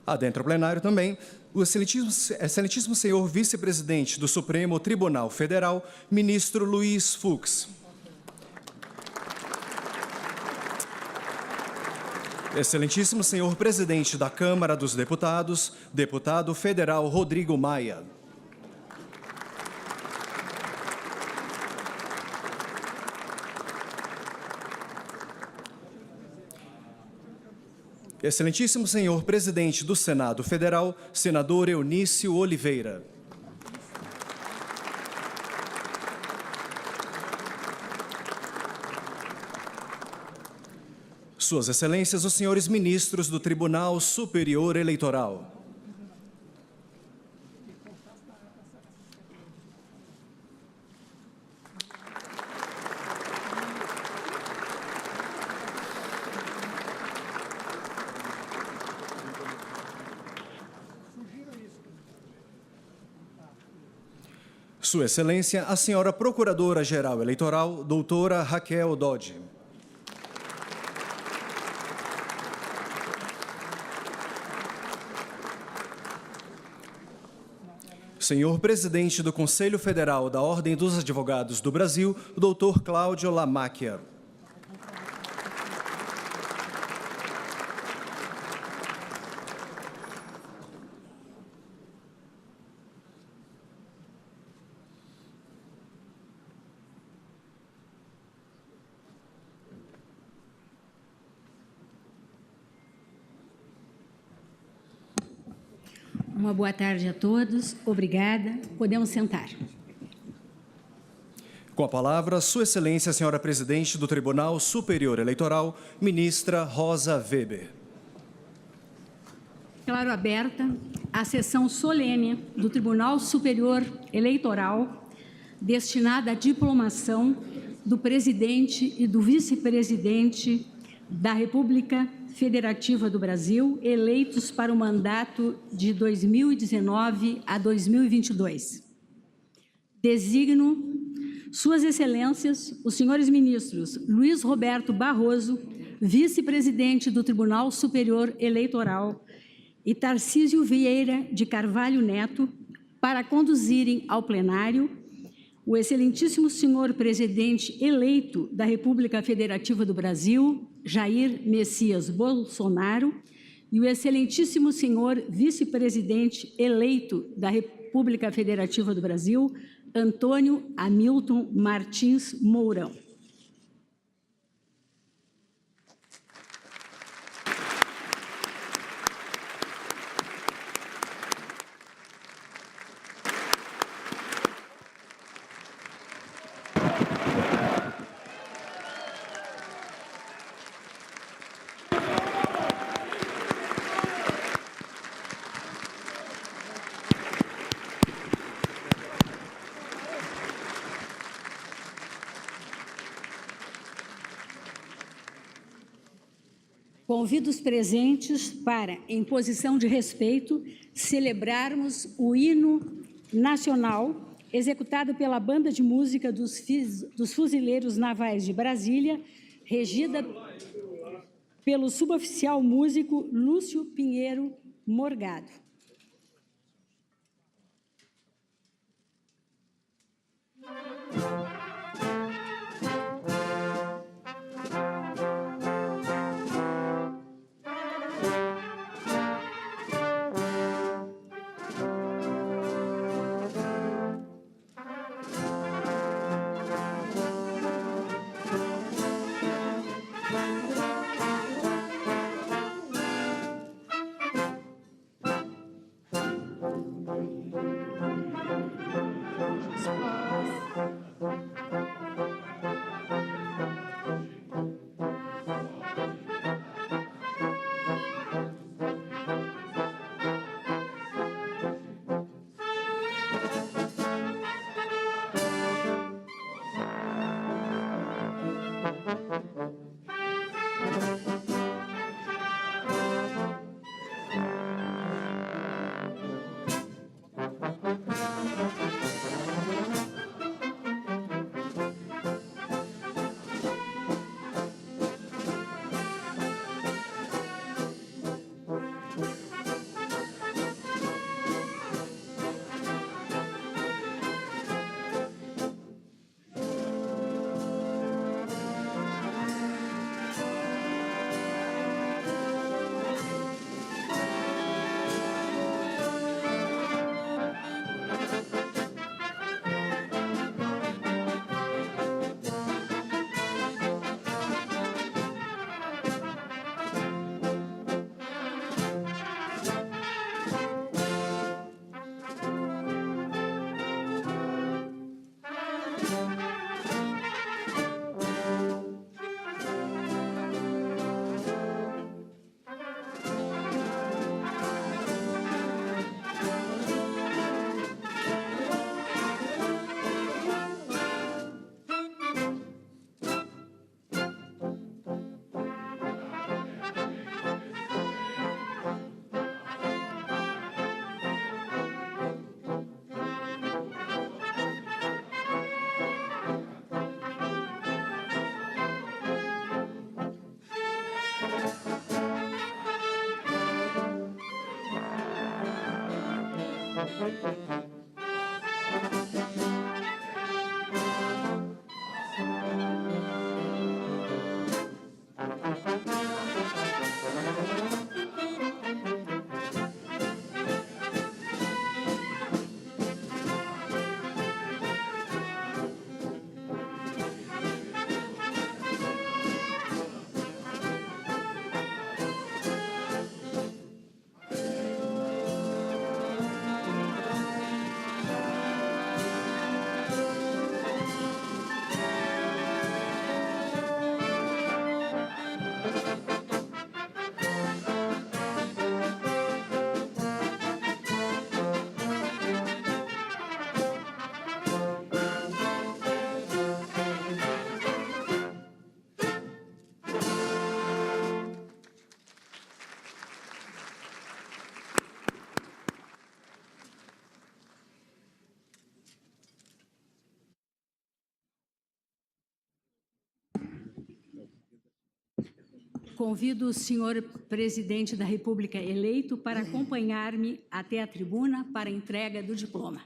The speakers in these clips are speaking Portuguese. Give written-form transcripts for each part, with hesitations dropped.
Adentro ao plenário também, o excelentíssimo senhor vice-presidente do Supremo Tribunal Federal, ministro Luiz Fux. Excelentíssimo senhor presidente da Câmara dos Deputados, deputado federal Rodrigo Maia. Excelentíssimo senhor presidente do Senado Federal, senador Eunício Oliveira. Suas Excelências, os senhores ministros do Tribunal Superior Eleitoral. Sua Excelência, a senhora Procuradora-Geral Eleitoral, doutora Raquel Dodge. Senhor Presidente do Conselho Federal da Ordem dos Advogados do Brasil, doutor Cláudio Lamacchia. Uma boa tarde a todos. Obrigada. Podemos sentar. Com a palavra, Sua Excelência, a senhora Presidente do Tribunal Superior Eleitoral, ministra Rosa Weber. Declaro aberta a sessão solene do Tribunal Superior Eleitoral destinada à diplomação do presidente e do vice-presidente da República Federativa do Brasil, eleitos para o mandato de 2019 a 2022. Designo Suas Excelências, os senhores ministros Luiz Roberto Barroso, vice-presidente do Tribunal Superior Eleitoral, e Tarcísio Vieira de Carvalho Neto, para conduzirem ao plenário o excelentíssimo senhor presidente eleito da República Federativa do Brasil, Jair Messias Bolsonaro, e o excelentíssimo senhor vice-presidente eleito da República Federativa do Brasil, Antônio Hamilton Martins Mourão. Convido os presentes para, em posição de respeito, celebrarmos o hino nacional executado pela Banda de Música dos Fuzileiros Navais de Brasília, regida pelo suboficial músico Lúcio Pinheiro Morgado. Convido o senhor presidente da República eleito para acompanhar-me até a tribuna para a entrega do diploma.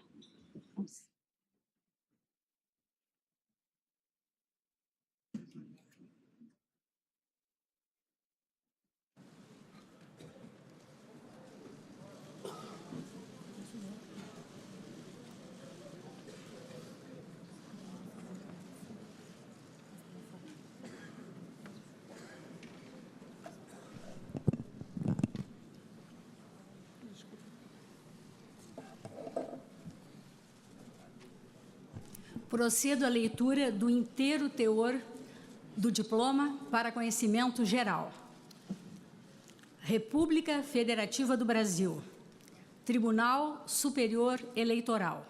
Procedo à leitura do inteiro teor do diploma para conhecimento geral. República Federativa do Brasil, Tribunal Superior Eleitoral.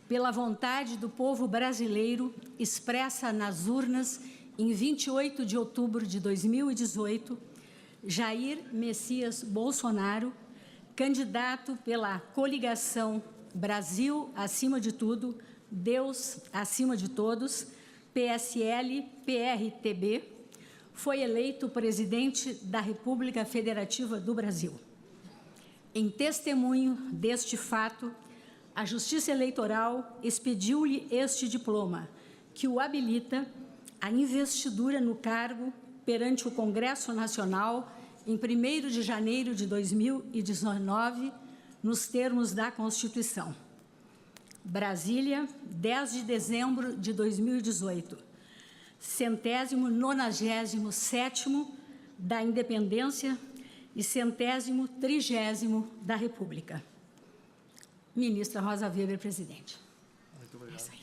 Pela vontade do povo brasileiro expressa nas urnas em 28 de outubro de 2018, Jair Messias Bolsonaro, candidato pela coligação Brasil acima de tudo, Deus acima de todos, PSL-PRTB, foi eleito presidente da República Federativa do Brasil. Em testemunho deste fato, a Justiça Eleitoral expediu-lhe este diploma, que o habilita à investidura no cargo perante o Congresso Nacional em 1º de janeiro de 2019, nos termos da Constituição. Brasília, 10 de dezembro de 2018, 197º da Independência e 130º da República. Ministra Rosa Weber, presidente. Muito obrigado. É isso aí.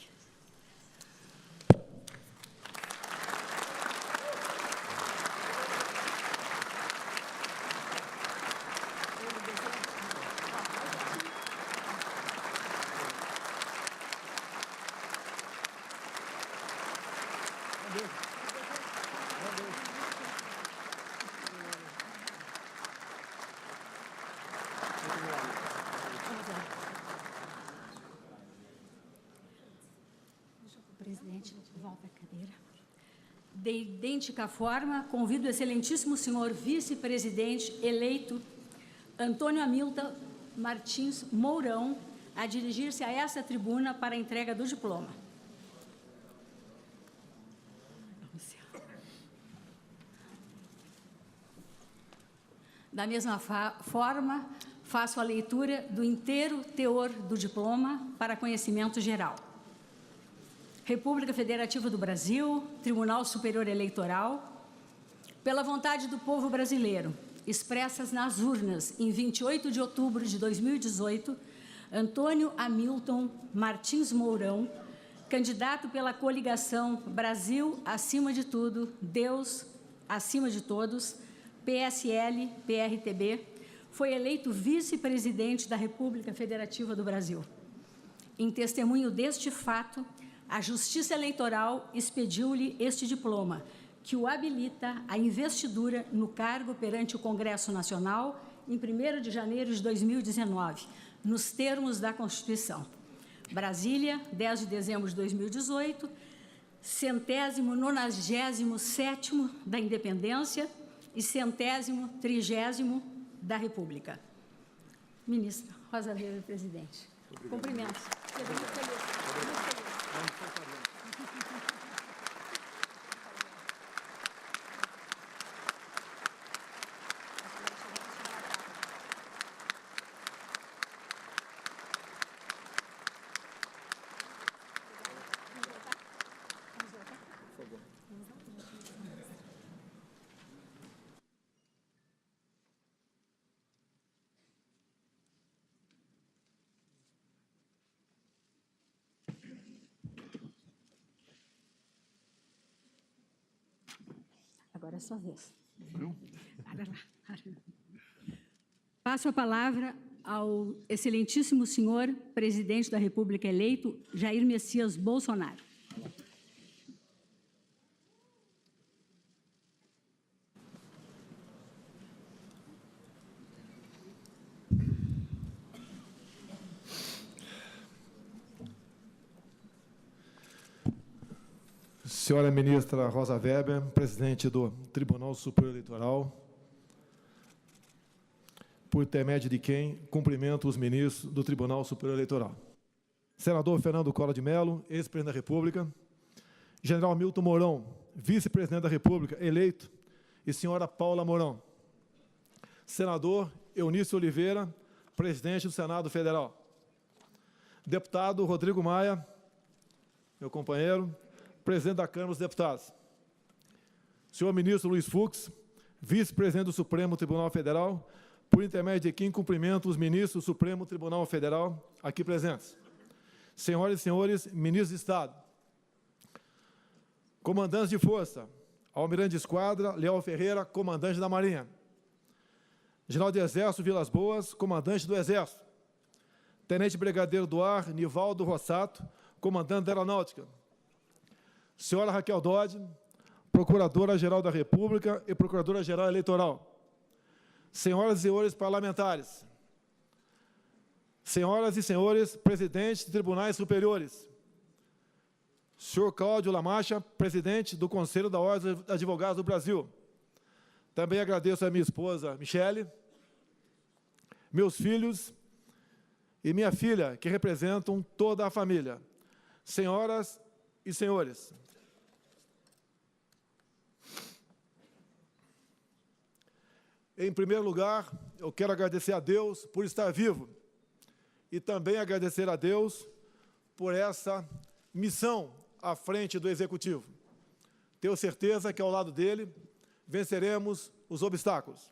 Presidente, volta a cadeira. De idêntica forma, convido o excelentíssimo senhor vice-presidente eleito Antônio Hamilton Martins Mourão a dirigir-se a essa tribuna para a entrega do diploma. Da mesma forma, faço a leitura do inteiro teor do diploma para conhecimento geral. República Federativa do Brasil, Tribunal Superior Eleitoral, pela vontade do povo brasileiro, expressas nas urnas em 28 de outubro de 2018, Antônio Hamilton Martins Mourão, candidato pela coligação Brasil acima de tudo, Deus acima de todos, PSL-PRTB, foi eleito vice-presidente da República Federativa do Brasil. Em testemunho deste fato, a Justiça Eleitoral expediu-lhe este diploma, que o habilita à investidura no cargo perante o Congresso Nacional em 1º de janeiro de 2019, nos termos da Constituição. Brasília, 10 de dezembro de 2018, 197º da Independência e 130º da República. Ministra Rosa Weber, presidente. Cumprimentos. Fico muito feliz. Muito feliz. Agora é sua vez. Para lá. Passo a palavra ao excelentíssimo senhor presidente da República eleito, Jair Messias Bolsonaro. Senhora ministra Rosa Weber, presidente do Tribunal Superior Eleitoral, por intermédio de quem cumprimento os ministros do Tribunal Superior Eleitoral. Senador Fernando Collor de Mello, ex-presidente da República, General Milton Mourão, vice-presidente da República, eleito, e senhora Paula Mourão. Senador Eunício Oliveira, presidente do Senado Federal. Deputado Rodrigo Maia, meu companheiro, presidente da Câmara dos Deputados. Senhor ministro Luiz Fux, vice-presidente do Supremo Tribunal Federal, por intermédio de quem cumprimento os ministros do Supremo Tribunal Federal aqui presentes. Senhoras e senhores, ministros de Estado, comandantes de força, almirante de esquadra, Leal Ferreira, comandante da Marinha, general de Exército Vilas Boas, comandante do Exército, tenente brigadeiro do ar, Nivaldo Rossato, comandante da Aeronáutica, senhora Raquel Dodge, Procuradora-Geral da República e Procuradora-Geral Eleitoral. Senhoras e senhores parlamentares, senhoras e senhores presidentes de tribunais superiores, senhor Cláudio Lamacha, presidente do Conselho da Ordem dos Advogados do Brasil. Também agradeço a minha esposa, Michele, meus filhos e minha filha, que representam toda a família. Senhoras e senhores, em primeiro lugar, eu quero agradecer a Deus por estar vivo e também agradecer a Deus por essa missão à frente do Executivo. Tenho certeza que, ao lado dele, venceremos os obstáculos.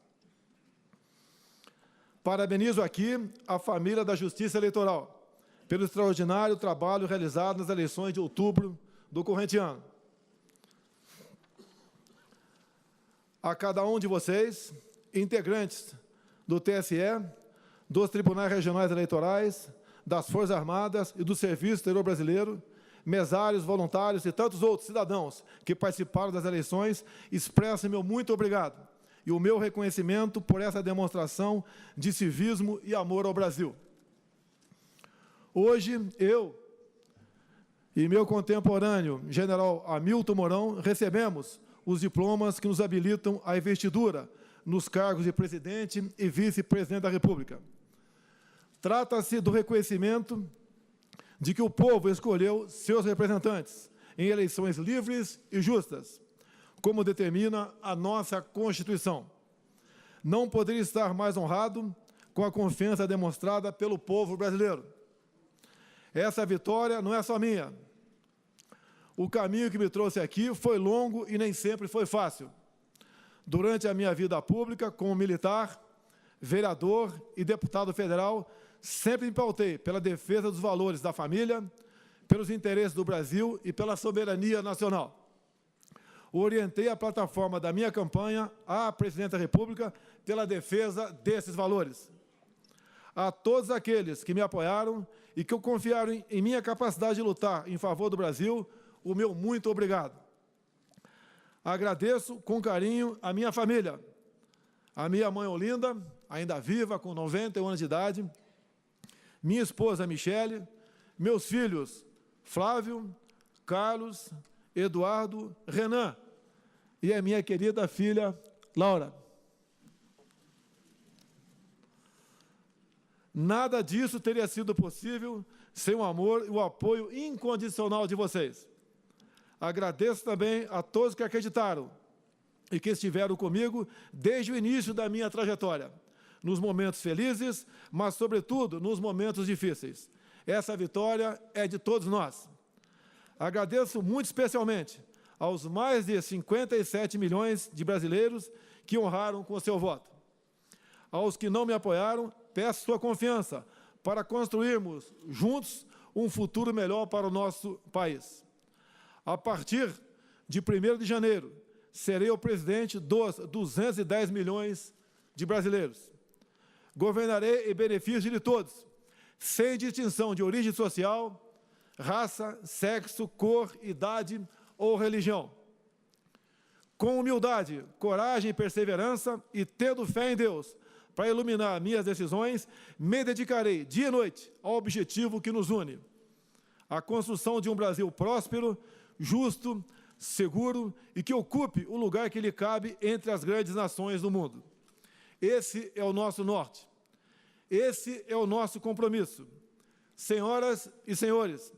Parabenizo aqui a família da Justiça Eleitoral pelo extraordinário trabalho realizado nas eleições de outubro do corrente ano. A cada um de vocês, integrantes do TSE, dos Tribunais Regionais Eleitorais, das Forças Armadas e do Serviço Exterior Brasileiro, mesários, voluntários e tantos outros cidadãos que participaram das eleições, expresso meu muito obrigado e o meu reconhecimento por essa demonstração de civismo e amor ao Brasil. Hoje, eu e meu contemporâneo, general Hamilton Mourão, recebemos os diplomas que nos habilitam à investidura nos cargos de presidente e vice-presidente da República. Trata-se do reconhecimento de que o povo escolheu seus representantes em eleições livres e justas, como determina a nossa Constituição. Não poderia estar mais honrado com a confiança demonstrada pelo povo brasileiro. Essa vitória não é só minha. O caminho que me trouxe aqui foi longo e nem sempre foi fácil. Durante a minha vida pública, como militar, vereador e deputado federal, sempre me pautei pela defesa dos valores da família, pelos interesses do Brasil e pela soberania nacional. Orientei a plataforma da minha campanha à Presidente da República pela defesa desses valores. A todos aqueles que me apoiaram e que confiaram em minha capacidade de lutar em favor do Brasil, o meu muito obrigado. Agradeço com carinho a minha família, a minha mãe Olinda, ainda viva, com 91 anos de idade, minha esposa Michele, meus filhos Flávio, Carlos, Eduardo, Renan e a minha querida filha Laura. Nada disso teria sido possível sem o amor e o apoio incondicional de vocês. Agradeço também a todos que acreditaram e que estiveram comigo desde o início da minha trajetória, nos momentos felizes, mas, sobretudo, nos momentos difíceis. Essa vitória é de todos nós. Agradeço muito especialmente aos mais de 57 milhões de brasileiros que honraram com o seu voto. Aos que não me apoiaram, peço sua confiança para construirmos juntos um futuro melhor para o nosso país. A partir de 1º de janeiro, serei o presidente dos 210 milhões de brasileiros. Governarei em benefício de todos, sem distinção de origem social, raça, sexo, cor, idade ou religião. Com humildade, coragem e perseverança, e tendo fé em Deus para iluminar minhas decisões, me dedicarei dia e noite ao objetivo que nos une: a construção de um Brasil próspero, justo, seguro e que ocupe o lugar que lhe cabe entre as grandes nações do mundo. Esse é o nosso norte. Esse é o nosso compromisso. Senhoras e senhores,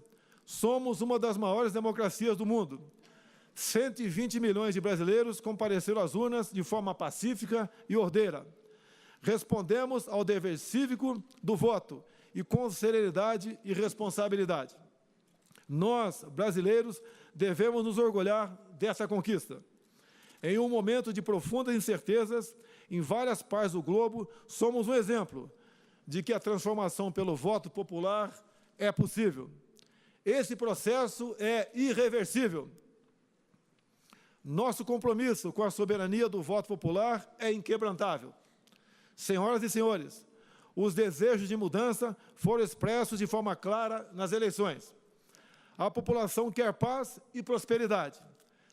somos uma das maiores democracias do mundo. 120 milhões de brasileiros compareceram às urnas de forma pacífica e ordeira. Respondemos ao dever cívico do voto e com serenidade e responsabilidade. Nós, brasileiros, devemos nos orgulhar dessa conquista. Em um momento de profundas incertezas, em várias partes do globo, somos um exemplo de que a transformação pelo voto popular é possível. Esse processo é irreversível. Nosso compromisso com a soberania do voto popular é inquebrantável. Senhoras e senhores, os desejos de mudança foram expressos de forma clara nas eleições. A população quer paz e prosperidade,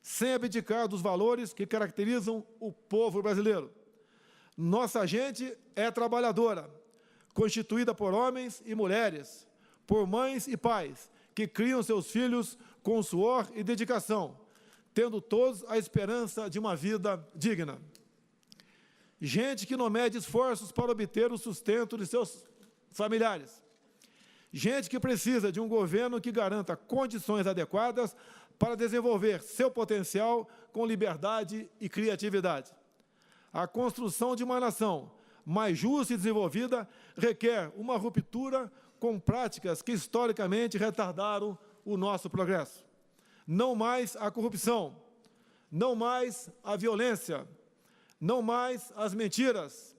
sem abdicar dos valores que caracterizam o povo brasileiro. Nossa gente é trabalhadora, constituída por homens e mulheres, por mães e pais, que criam seus filhos com suor e dedicação, tendo todos a esperança de uma vida digna. Gente que não mede esforços para obter o sustento de seus familiares. Gente que precisa de um governo que garanta condições adequadas para desenvolver seu potencial com liberdade e criatividade. A construção de uma nação mais justa e desenvolvida requer uma ruptura com práticas que historicamente retardaram o nosso progresso. Não mais a corrupção, não mais a violência, não mais as mentiras,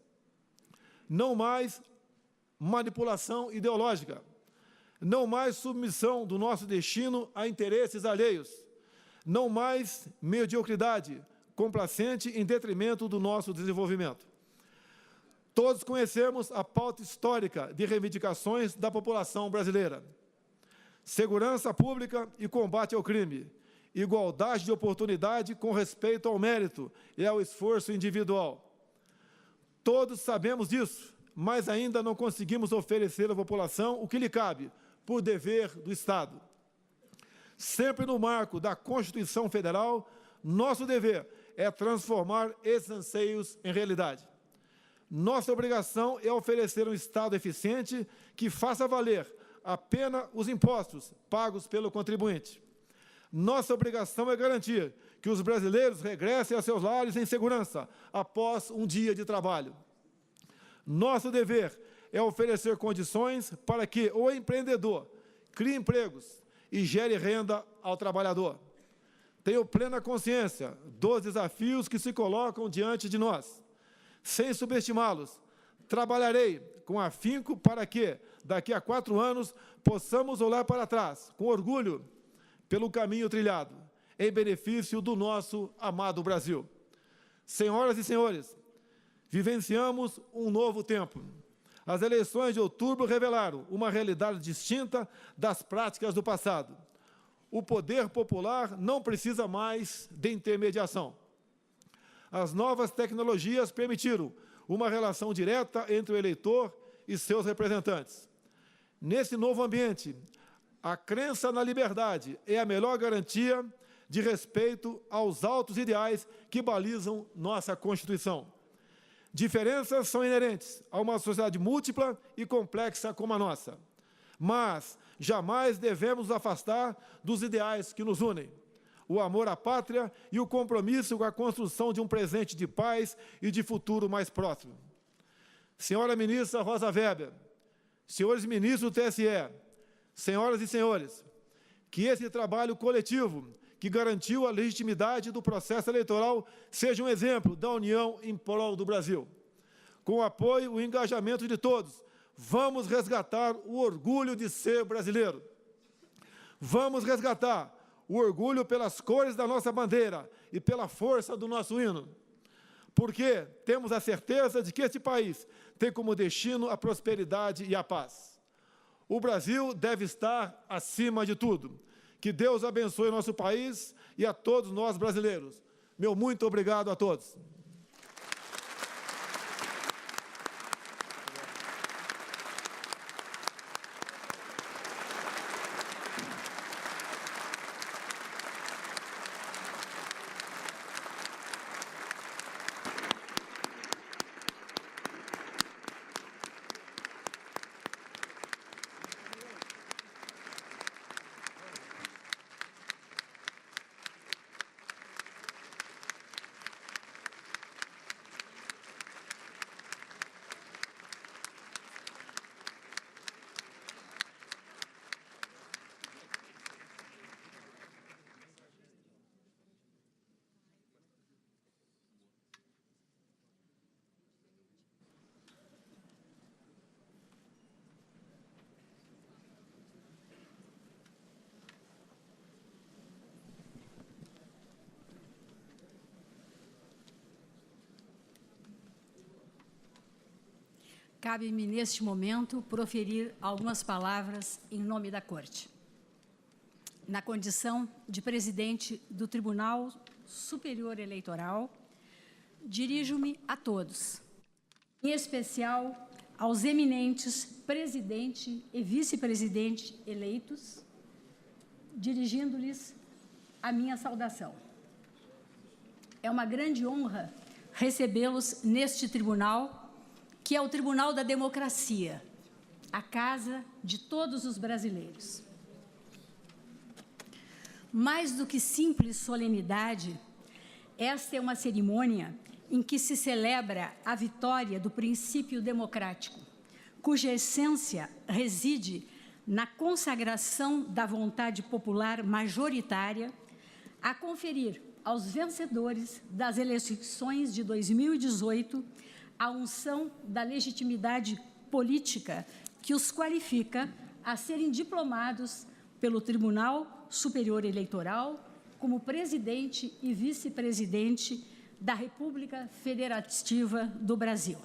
não mais manipulação ideológica, não mais submissão do nosso destino a interesses alheios, não mais mediocridade complacente em detrimento do nosso desenvolvimento. Todos conhecemos a pauta histórica de reivindicações da população brasileira: segurança pública e combate ao crime, igualdade de oportunidade com respeito ao mérito e ao esforço individual. Todos sabemos disso, mas ainda não conseguimos oferecer à população o que lhe cabe, por dever do Estado. Sempre no marco da Constituição Federal, nosso dever é transformar esses anseios em realidade. Nossa obrigação é oferecer um Estado eficiente que faça valer apenas os impostos pagos pelo contribuinte. Nossa obrigação é garantir que os brasileiros regressem a seus lares em segurança após um dia de trabalho. Nosso dever é oferecer condições para que o empreendedor crie empregos e gere renda ao trabalhador. Tenho plena consciência dos desafios que se colocam diante de nós. Sem subestimá-los, trabalharei com afinco para que, daqui a 4 anos, possamos olhar para trás, com orgulho, pelo caminho trilhado, em benefício do nosso amado Brasil. Senhoras e senhores, vivenciamos um novo tempo. As eleições de outubro revelaram uma realidade distinta das práticas do passado. O poder popular não precisa mais de intermediação. As novas tecnologias permitiram uma relação direta entre o eleitor e seus representantes. Nesse novo ambiente, a crença na liberdade é a melhor garantia de respeito aos altos ideais que balizam nossa Constituição. Diferenças são inerentes a uma sociedade múltipla e complexa como a nossa, mas jamais devemos nos afastar dos ideais que nos unem: o amor à pátria e o compromisso com a construção de um presente de paz e de futuro mais próximo. Senhora ministra Rosa Weber, senhores ministros do TSE, senhoras e senhores, que esse trabalho coletivo que garantiu a legitimidade do processo eleitoral seja um exemplo da união em prol do Brasil. Com o apoio e o engajamento de todos, vamos resgatar o orgulho de ser brasileiro. Vamos resgatar o orgulho pelas cores da nossa bandeira e pela força do nosso hino, porque temos a certeza de que este país tem como destino a prosperidade e a paz. O Brasil deve estar acima de tudo. Que Deus abençoe o nosso país e a todos nós brasileiros. Meu muito obrigado a todos. Cabe-me, neste momento, proferir algumas palavras em nome da Corte. Na condição de presidente do Tribunal Superior Eleitoral, dirijo-me a todos, em especial aos eminentes presidente e vice-presidente eleitos, dirigindo-lhes a minha saudação. É uma grande honra recebê-los neste tribunal, que é o Tribunal da Democracia, a casa de todos os brasileiros. Mais do que simples solenidade, esta é uma cerimônia em que se celebra a vitória do princípio democrático, cuja essência reside na consagração da vontade popular majoritária a conferir aos vencedores das eleições de 2018 a unção da legitimidade política que os qualifica a serem diplomados pelo Tribunal Superior Eleitoral como presidente e vice-presidente da República Federativa do Brasil.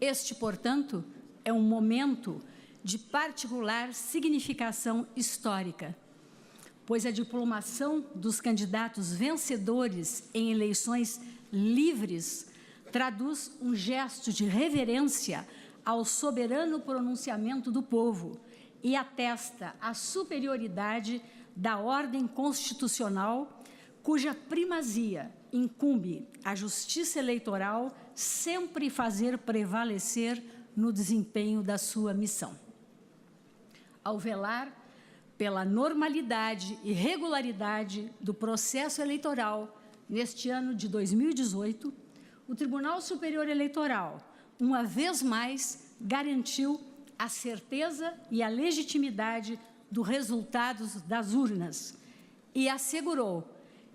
Este, portanto, é um momento de particular significação histórica, pois a diplomação dos candidatos vencedores em eleições livres traduz um gesto de reverência ao soberano pronunciamento do povo e atesta a superioridade da ordem constitucional, cuja primazia incumbe à Justiça Eleitoral sempre fazer prevalecer no desempenho da sua missão. Ao velar pela normalidade e regularidade do processo eleitoral neste ano de 2018, o Tribunal Superior Eleitoral, uma vez mais, garantiu a certeza e a legitimidade dos resultados das urnas e assegurou,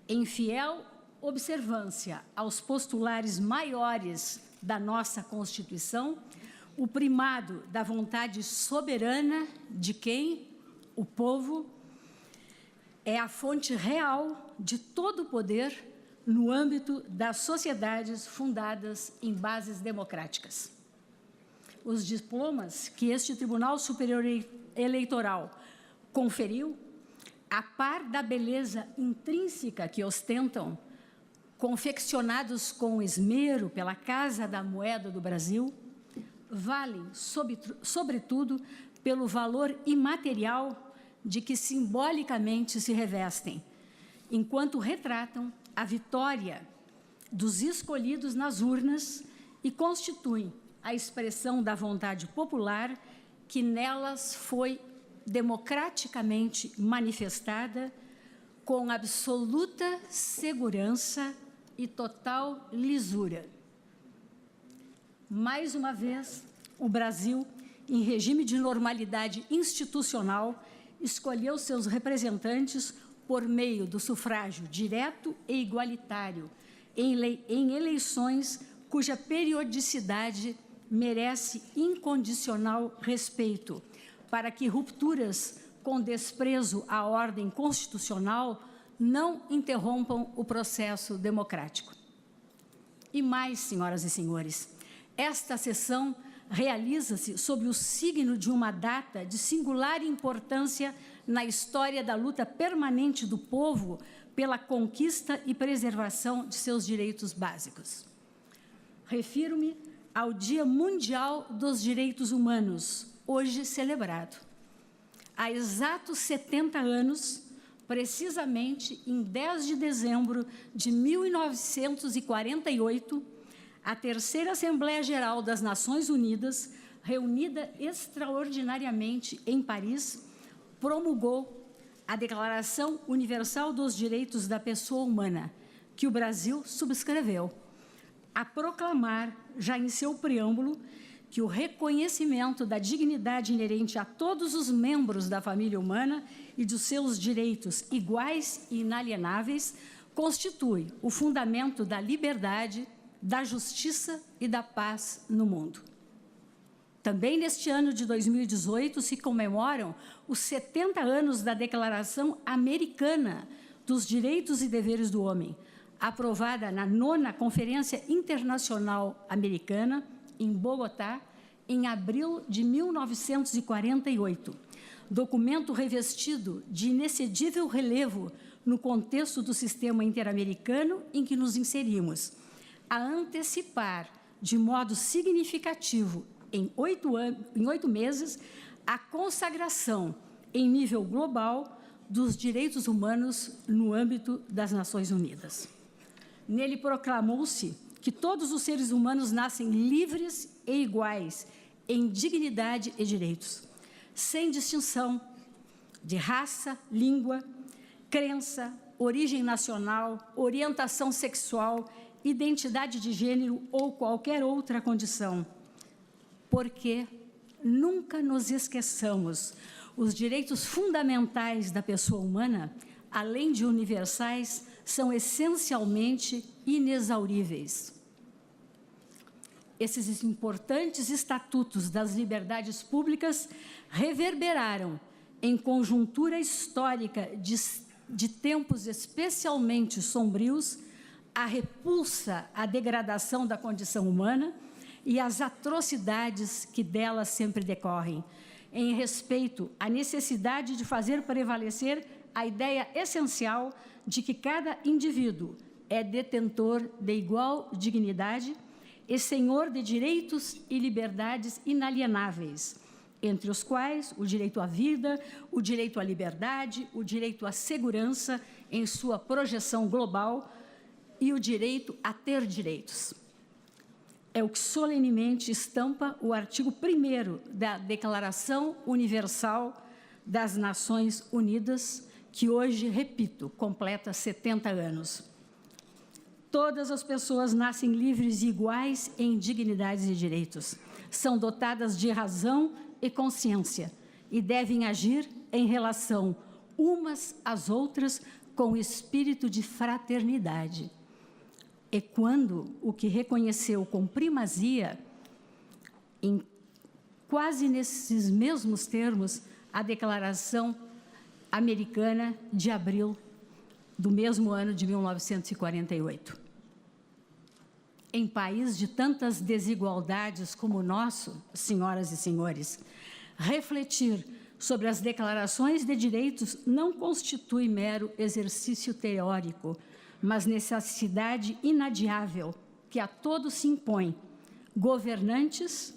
em fiel observância aos postulares maiores da nossa Constituição, o primado da vontade soberana de quem, o povo, é a fonte real de todo o poder no âmbito das sociedades fundadas em bases democráticas. Os diplomas que este Tribunal Superior Eleitoral conferiu, a par da beleza intrínseca que ostentam, confeccionados com esmero pela Casa da Moeda do Brasil, valem, sobretudo, pelo valor imaterial de que simbolicamente se revestem, enquanto retratam a vitória dos escolhidos nas urnas e constituem a expressão da vontade popular que nelas foi democraticamente manifestada com absoluta segurança e total lisura. Mais uma vez, o Brasil, em regime de normalidade institucional, escolheu seus representantes por meio do sufrágio direto e igualitário, em eleições cuja periodicidade merece incondicional respeito, para que rupturas com desprezo à ordem constitucional não interrompam o processo democrático. E mais, senhoras e senhores, esta sessão realiza-se sob o signo de uma data de singular importância na história da luta permanente do povo pela conquista e preservação de seus direitos básicos. Refiro-me ao Dia Mundial dos Direitos Humanos, hoje celebrado. Há exatos 70 anos, precisamente em 10 de dezembro de 1948, a Terceira Assembleia Geral das Nações Unidas, reunida extraordinariamente em Paris, promulgou a Declaração Universal dos Direitos da Pessoa Humana, que o Brasil subscreveu, a proclamar, já em seu preâmbulo, que o reconhecimento da dignidade inerente a todos os membros da família humana e dos seus direitos iguais e inalienáveis constitui o fundamento da liberdade, da justiça e da paz no mundo. Também neste ano de 2018 se comemoram os 70 anos da Declaração Americana dos Direitos e Deveres do Homem, aprovada na 9ª Conferência Internacional Americana, em Bogotá, em abril de 1948, documento revestido de inexcedível relevo no contexto do sistema interamericano em que nos inserimos, a antecipar de modo significativo, em 8 meses, a consagração em nível global dos direitos humanos no âmbito das Nações Unidas. Nele proclamou-se que todos os seres humanos nascem livres e iguais em dignidade e direitos, sem distinção de raça, língua, crença, origem nacional, orientação sexual, identidade de gênero ou qualquer outra condição, porque nunca nos esqueçamos, os direitos fundamentais da pessoa humana, além de universais, são essencialmente inexauríveis. Esses importantes estatutos das liberdades públicas reverberaram em conjuntura histórica de tempos especialmente sombrios a repulsa à degradação da condição humana e as atrocidades que dela sempre decorrem, em respeito à necessidade de fazer prevalecer a ideia essencial de que cada indivíduo é detentor de igual dignidade e senhor de direitos e liberdades inalienáveis, entre os quais o direito à vida, o direito à liberdade, o direito à segurança em sua projeção global e o direito a ter direitos. É o que solenemente estampa o artigo 1º da Declaração Universal das Nações Unidas, que hoje, repito, completa 70 anos. Todas as pessoas nascem livres e iguais em dignidades e direitos. São dotadas de razão e consciência e devem agir em relação umas às outras com espírito de fraternidade. E quando o que reconheceu com primazia, em quase nesses mesmos termos, a Declaração Americana de abril do mesmo ano de 1948. Em país de tantas desigualdades como o nosso, senhoras e senhores, refletir sobre as declarações de direitos não constitui mero exercício teórico, mas necessidade inadiável que a todos se impõe, governantes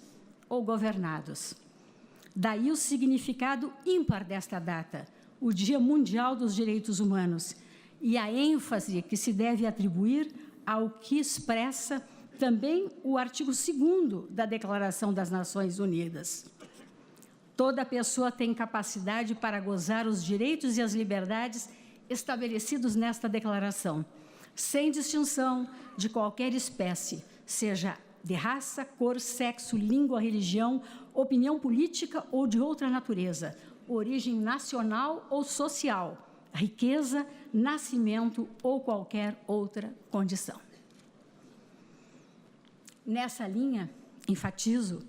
ou governados. Daí o significado ímpar desta data, o Dia Mundial dos Direitos Humanos, e a ênfase que se deve atribuir ao que expressa também o artigo 2º da Declaração das Nações Unidas. Toda pessoa tem capacidade para gozar os direitos e as liberdades estabelecidos nesta declaração, sem distinção de qualquer espécie, seja de raça, cor, sexo, língua, religião, opinião política ou de outra natureza, origem nacional ou social, riqueza, nascimento ou qualquer outra condição. Nessa linha, enfatizo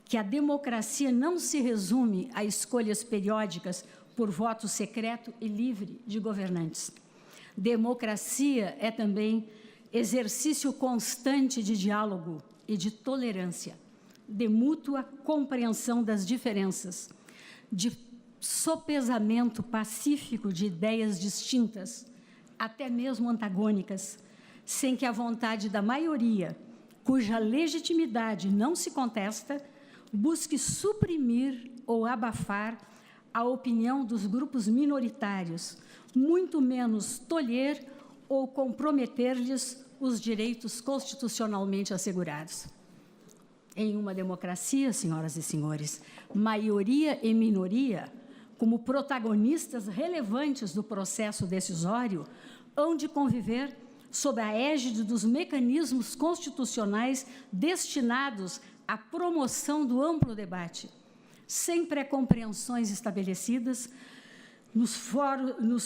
que a democracia não se resume a escolhas periódicas por voto secreto e livre de governantes. Democracia é também exercício constante de diálogo e de tolerância, de mútua compreensão das diferenças, de sopesamento pacífico de ideias distintas, até mesmo antagônicas, sem que a vontade da maioria, cuja legitimidade não se contesta, busque suprimir ou abafar a opinião dos grupos minoritários, muito menos tolher ou comprometer-lhes os direitos constitucionalmente assegurados. Em uma democracia, senhoras e senhores, maioria e minoria, como protagonistas relevantes do processo decisório, hão de conviver sob a égide dos mecanismos constitucionais destinados à promoção do amplo debate, sem pré-compreensões estabelecidas nos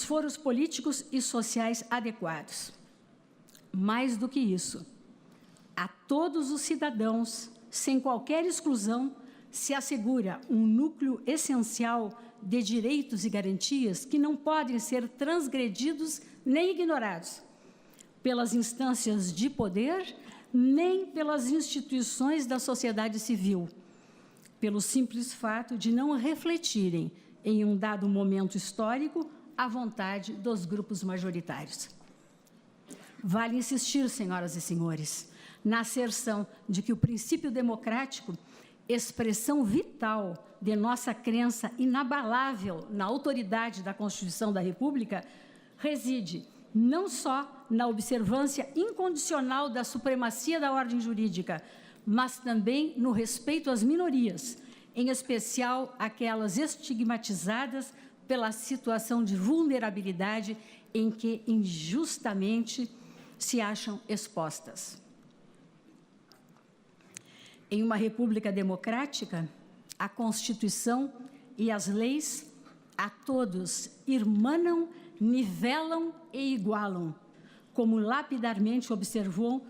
foros políticos e sociais adequados. Mais do que isso, a todos os cidadãos, sem qualquer exclusão, se assegura um núcleo essencial de direitos e garantias que não podem ser transgredidos nem ignorados pelas instâncias de poder, nem pelas instituições da sociedade civil, pelo simples fato de não refletirem, em um dado momento histórico, a vontade dos grupos majoritários. Vale insistir, senhoras e senhores, na asserção de que o princípio democrático, expressão vital de nossa crença inabalável na autoridade da Constituição da República, reside não só na observância incondicional da supremacia da ordem jurídica, mas também no respeito às minorias, em especial aquelas estigmatizadas pela situação de vulnerabilidade em que injustamente se acham expostas. Em uma república democrática, a Constituição e as leis a todos irmanam, nivelam e igualam, como lapidarmente observou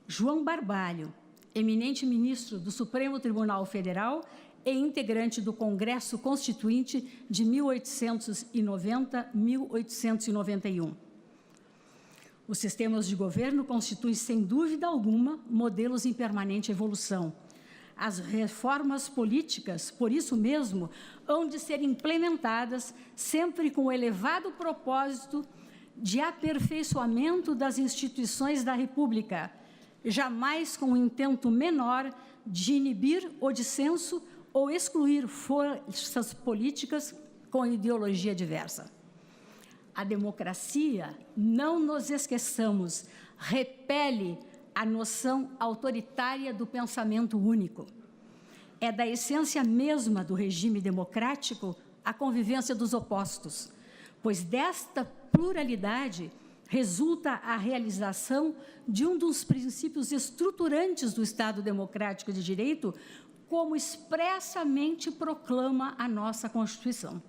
João Barbalho, eminente ministro do Supremo Tribunal Federal e integrante do Congresso Constituinte de 1890-1891. Os sistemas de governo constituem, sem dúvida alguma, modelos em permanente evolução. As reformas políticas, por isso mesmo, hão de ser implementadas sempre com o elevado propósito de aperfeiçoamento das instituições da República, jamais com o intento menor de inibir o dissenso ou excluir forças políticas com ideologia diversa. A democracia, não nos esqueçamos, repele a noção autoritária do pensamento único. É da essência mesma do regime democrático a convivência dos opostos, pois desta pluralidade resulta a realização de um dos princípios estruturantes do Estado Democrático de Direito, como expressamente proclama a nossa Constituição.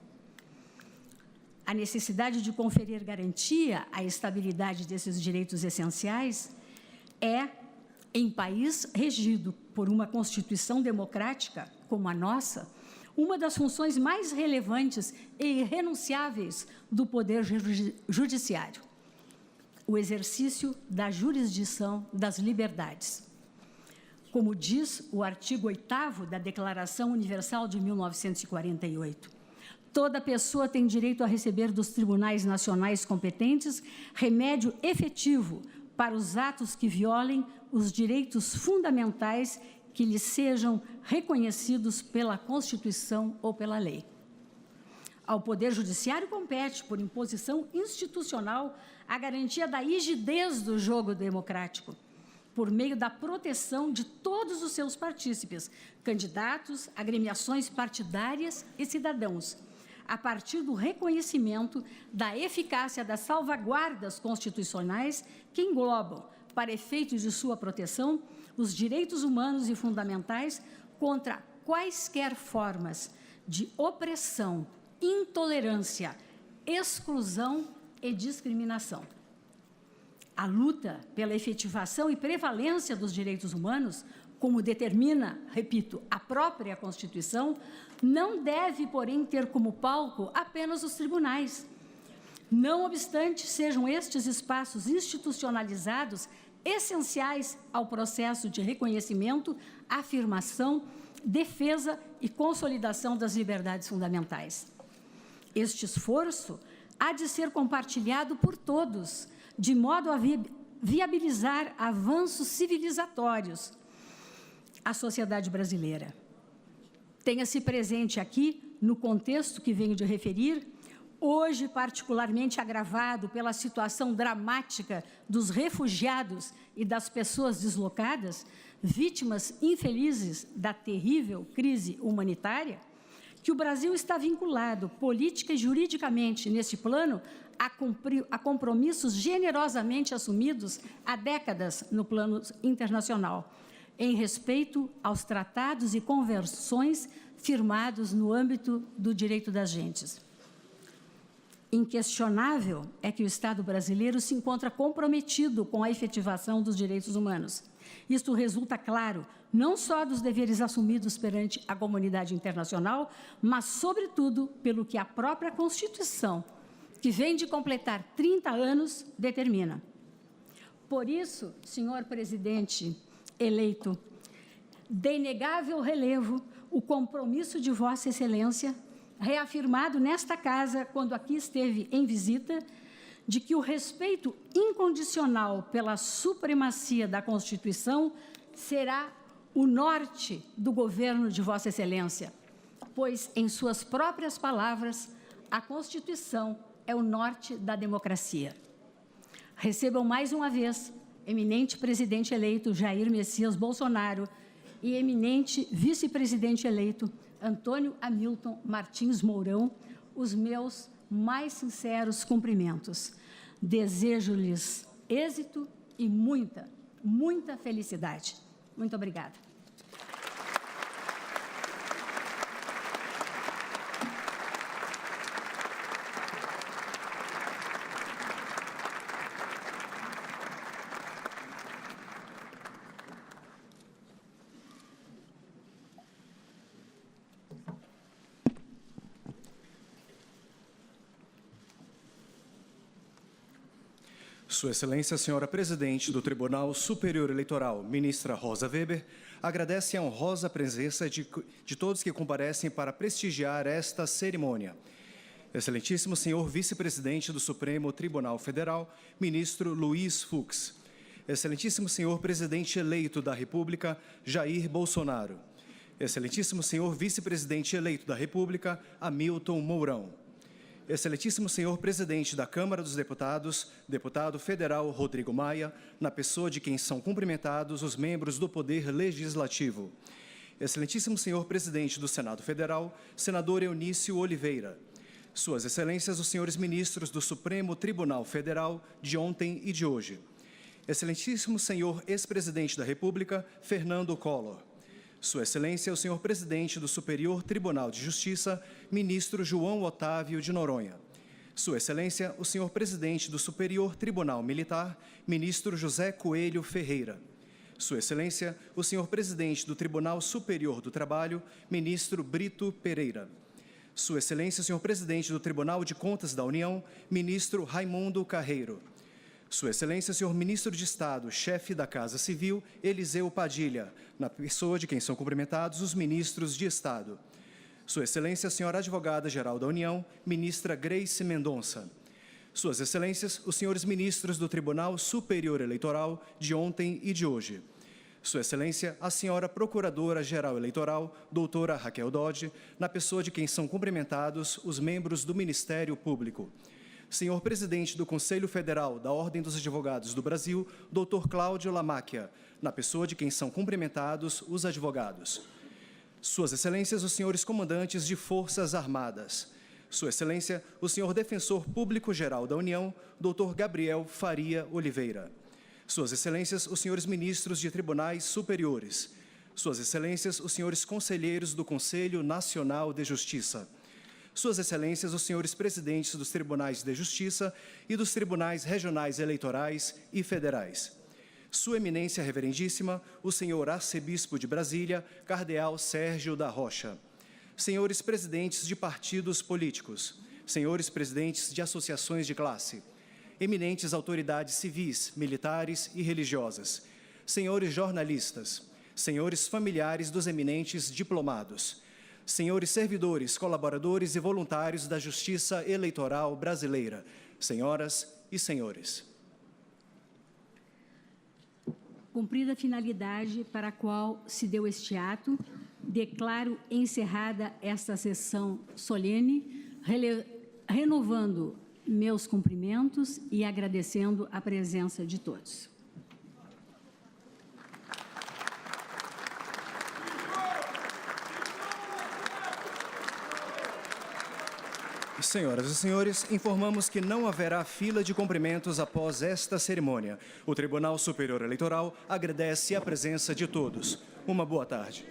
A necessidade de conferir garantia à estabilidade desses direitos essenciais é, em país regido por uma Constituição democrática como a nossa, uma das funções mais relevantes e irrenunciáveis do Poder Judiciário, o exercício da jurisdição das liberdades. Como diz o artigo 8º da Declaração Universal de 1948, toda pessoa tem direito a receber dos tribunais nacionais competentes remédio efetivo para os atos que violem os direitos fundamentais que lhes sejam reconhecidos pela Constituição ou pela lei. Ao Poder Judiciário compete, por imposição institucional, a garantia da rigidez do jogo democrático, por meio da proteção de todos os seus partícipes, candidatos, agremiações partidárias e cidadãos, a partir do reconhecimento da eficácia das salvaguardas constitucionais que englobam, para efeitos de sua proteção, os direitos humanos e fundamentais contra quaisquer formas de opressão, intolerância, exclusão e discriminação. A luta pela efetivação e prevalência dos direitos humanos, como determina, repito, a própria Constituição, não deve, porém, ter como palco apenas os tribunais. Não obstante, sejam estes espaços institucionalizados essenciais ao processo de reconhecimento, afirmação, defesa e consolidação das liberdades fundamentais. Este esforço há de ser compartilhado por todos, de modo a viabilizar avanços civilizatórios à sociedade brasileira. Tenha-se presente aqui, no contexto que venho de referir, hoje particularmente agravado pela situação dramática dos refugiados e das pessoas deslocadas, vítimas infelizes da terrível crise humanitária, que o Brasil está vinculado política e juridicamente neste plano a compromissos generosamente assumidos há décadas no plano internacional, em respeito aos tratados e convenções firmados no âmbito do direito das gentes. Inquestionável é que o Estado brasileiro se encontra comprometido com a efetivação dos direitos humanos. Isto resulta claro, não só dos deveres assumidos perante a comunidade internacional, mas, sobretudo, pelo que a própria Constituição, que vem de completar 30 anos, determina. Por isso, senhor presidente eleito, de inegável relevo o compromisso de Vossa Excelência, reafirmado nesta casa, quando aqui esteve em visita, de que o respeito incondicional pela supremacia da Constituição será o norte do governo de Vossa Excelência, pois, em suas próprias palavras, a Constituição é o norte da democracia. Recebam mais uma vez, eminente presidente eleito Jair Messias Bolsonaro e eminente vice-presidente eleito Antônio Hamilton Martins Mourão, os meus mais sinceros cumprimentos. Desejo-lhes êxito e muita, muita felicidade. Muito obrigada. Sua Excelência, Senhora Presidente do Tribunal Superior Eleitoral, Ministra Rosa Weber, agradece a honrosa presença de todos que comparecem para prestigiar esta cerimônia. Excelentíssimo Senhor Vice-Presidente do Supremo Tribunal Federal, Ministro Luiz Fux. Excelentíssimo Senhor Presidente eleito da República, Jair Bolsonaro. Excelentíssimo Senhor Vice-Presidente eleito da República, Hamilton Mourão. Excelentíssimo Senhor Presidente da Câmara dos Deputados, Deputado Federal Rodrigo Maia, na pessoa de quem são cumprimentados os membros do Poder Legislativo. Excelentíssimo Senhor Presidente do Senado Federal, Senador Eunício Oliveira. Suas Excelências, os senhores ministros do Supremo Tribunal Federal de ontem e de hoje. Excelentíssimo Senhor Ex-Presidente da República, Fernando Collor. Sua Excelência, o senhor Presidente do Superior Tribunal de Justiça, Ministro João Otávio de Noronha. Sua Excelência, o senhor Presidente do Superior Tribunal Militar, Ministro José Coelho Ferreira. Sua Excelência, o senhor Presidente do Tribunal Superior do Trabalho, Ministro Brito Pereira. Sua Excelência, o senhor Presidente do Tribunal de Contas da União, Ministro Raimundo Carreiro. Sua Excelência, senhor Ministro de Estado, chefe da Casa Civil, Eliseu Padilha, na pessoa de quem são cumprimentados os ministros de Estado. Sua Excelência, senhora Advogada-Geral da União, Ministra Grace Mendonça. Suas Excelências, os senhores ministros do Tribunal Superior Eleitoral de ontem e de hoje. Sua Excelência, a senhora Procuradora-Geral Eleitoral, doutora Raquel Dodge, na pessoa de quem são cumprimentados os membros do Ministério Público. Senhor Presidente do Conselho Federal da Ordem dos Advogados do Brasil, Dr. Cláudio Lamáquia, na pessoa de quem são cumprimentados os advogados. Suas Excelências, os senhores comandantes de Forças Armadas. Sua Excelência, o senhor Defensor Público-Geral da União, Dr. Gabriel Faria Oliveira. Suas Excelências, os senhores ministros de tribunais superiores. Suas Excelências, os senhores conselheiros do Conselho Nacional de Justiça. Suas Excelências, os senhores presidentes dos Tribunais de Justiça e dos Tribunais Regionais Eleitorais e Federais. Sua Eminência Reverendíssima, o senhor Arcebispo de Brasília, Cardeal Sérgio da Rocha. Senhores presidentes de partidos políticos, senhores presidentes de associações de classe, eminentes autoridades civis, militares e religiosas, senhores jornalistas, senhores familiares dos eminentes diplomados, senhores servidores, colaboradores e voluntários da Justiça Eleitoral Brasileira, senhoras e senhores. Cumprida a finalidade para a qual se deu este ato, declaro encerrada esta sessão solene, renovando meus cumprimentos e agradecendo a presença de todos. Senhoras e senhores, informamos que não haverá fila de cumprimentos após esta cerimônia. O Tribunal Superior Eleitoral agradece a presença de todos. Uma boa tarde.